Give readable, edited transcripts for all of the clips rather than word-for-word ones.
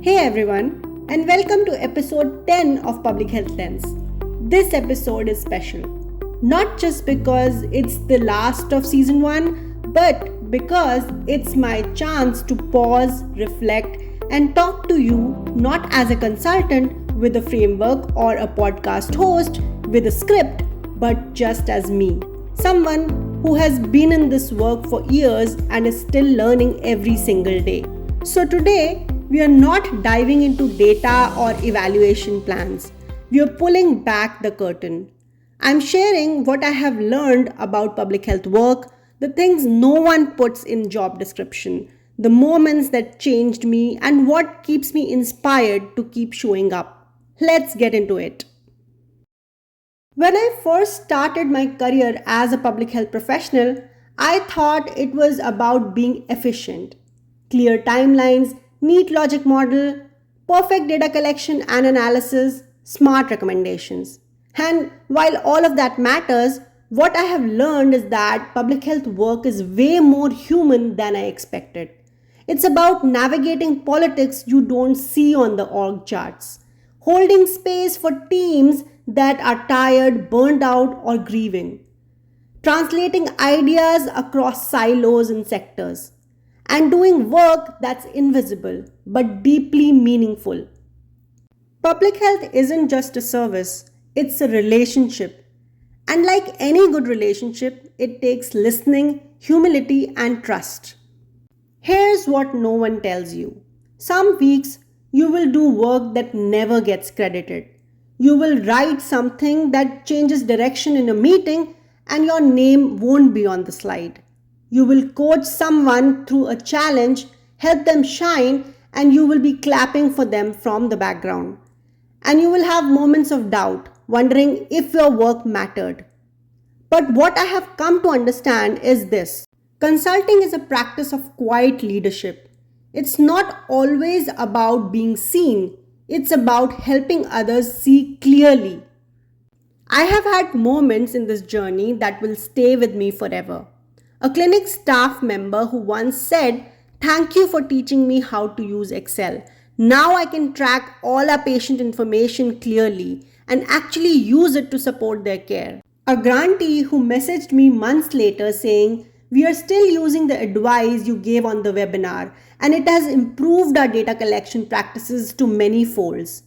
Hey everyone, and welcome to episode 10 of Public Health Lens. This episode is special, not just because it's the last of season 1, but because it's my chance to pause, reflect, and talk to you not as a consultant with a framework or a podcast host with a script, but just as me, someone who has been in this work for years and is still learning every single day. So today, we are not diving into data or evaluation plans. We are pulling back the curtain. I'm sharing what I have learned about public health work, the things no one puts in job description, the moments that changed me, and what keeps me inspired to keep showing up. Let's get into it. When I first started my career as a public health professional, I thought it was about being efficient. Clear timelines, neat logic model, perfect data collection and analysis, smart recommendations. And while all of that matters, what I have learned is that public health work is way more human than I expected. It's about navigating politics you don't see on the org charts, holding space for teams that are tired, burnt out, or grieving, translating ideas across silos and sectors, and doing work that's invisible but deeply meaningful. Public health isn't just a service, it's a relationship. And like any good relationship, it takes listening, humility, and trust. Here's what no one tells you. Some weeks, you will do work that never gets credited. You will write something that changes direction in a meeting, and your name won't be on the slide. You will coach someone through a challenge, help them shine, and you will be clapping for them from the background. And you will have moments of doubt, wondering if your work mattered. But what I have come to understand is this. Consulting is a practice of quiet leadership. It's not always about being seen. It's about helping others see clearly. I have had moments in this journey that will stay with me forever. A clinic staff member who once said, "Thank you for teaching me how to use Excel. Now I can track all our patient information clearly and actually use it to support their care." A grantee who messaged me months later saying, "We are still using the advice you gave on the webinar and it has improved our data collection practices to many folds."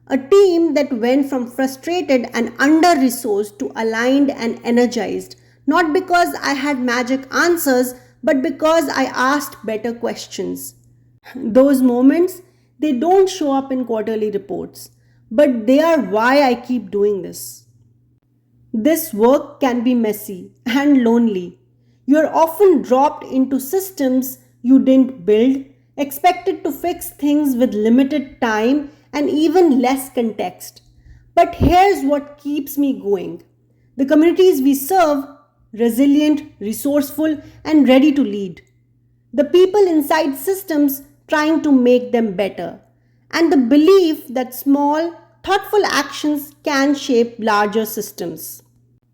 A team that went from frustrated and under-resourced to aligned and energized, not because I had magic answers, but because I asked better questions. Those moments, they don't show up in quarterly reports, but they are why I keep doing this. This work can be messy and lonely. You're often dropped into systems you didn't build, expected to fix things with limited time and even less context. But here's what keeps me going. The communities we serve, resilient, resourceful, and ready to lead. The people inside systems trying to make them better. And the belief that small, thoughtful actions can shape larger systems.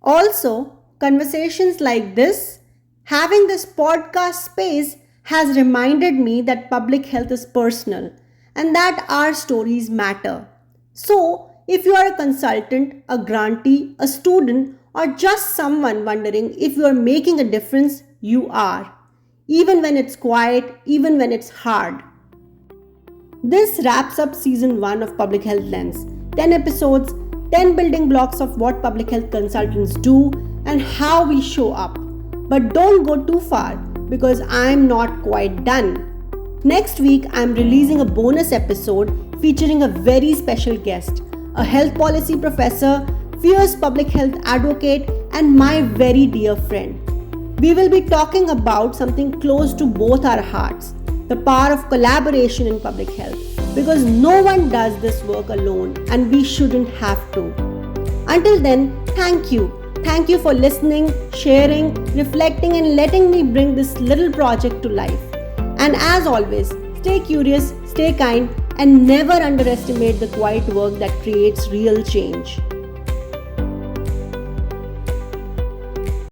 Also, conversations like this, having this podcast space has reminded me that public health is personal and that our stories matter. So, if you are a consultant, a grantee, a student, or just someone wondering if you are making a difference, you are. Even when it's quiet, even when it's hard. This wraps up season 1 of Public Health Lens. 10 episodes, 10 building blocks of what public health consultants do and how we show up. But don't go too far because I'm not quite done. Next week, I'm releasing a bonus episode featuring a very special guest, a health policy professor, fierce public health advocate, and my very dear friend. We will be talking about something close to both our hearts, the power of collaboration in public health, because no one does this work alone and we shouldn't have to. Until then, thank you. Thank you for listening, sharing, reflecting, and letting me bring this little project to life. And as always, stay curious, stay kind, and never underestimate the quiet work that creates real change.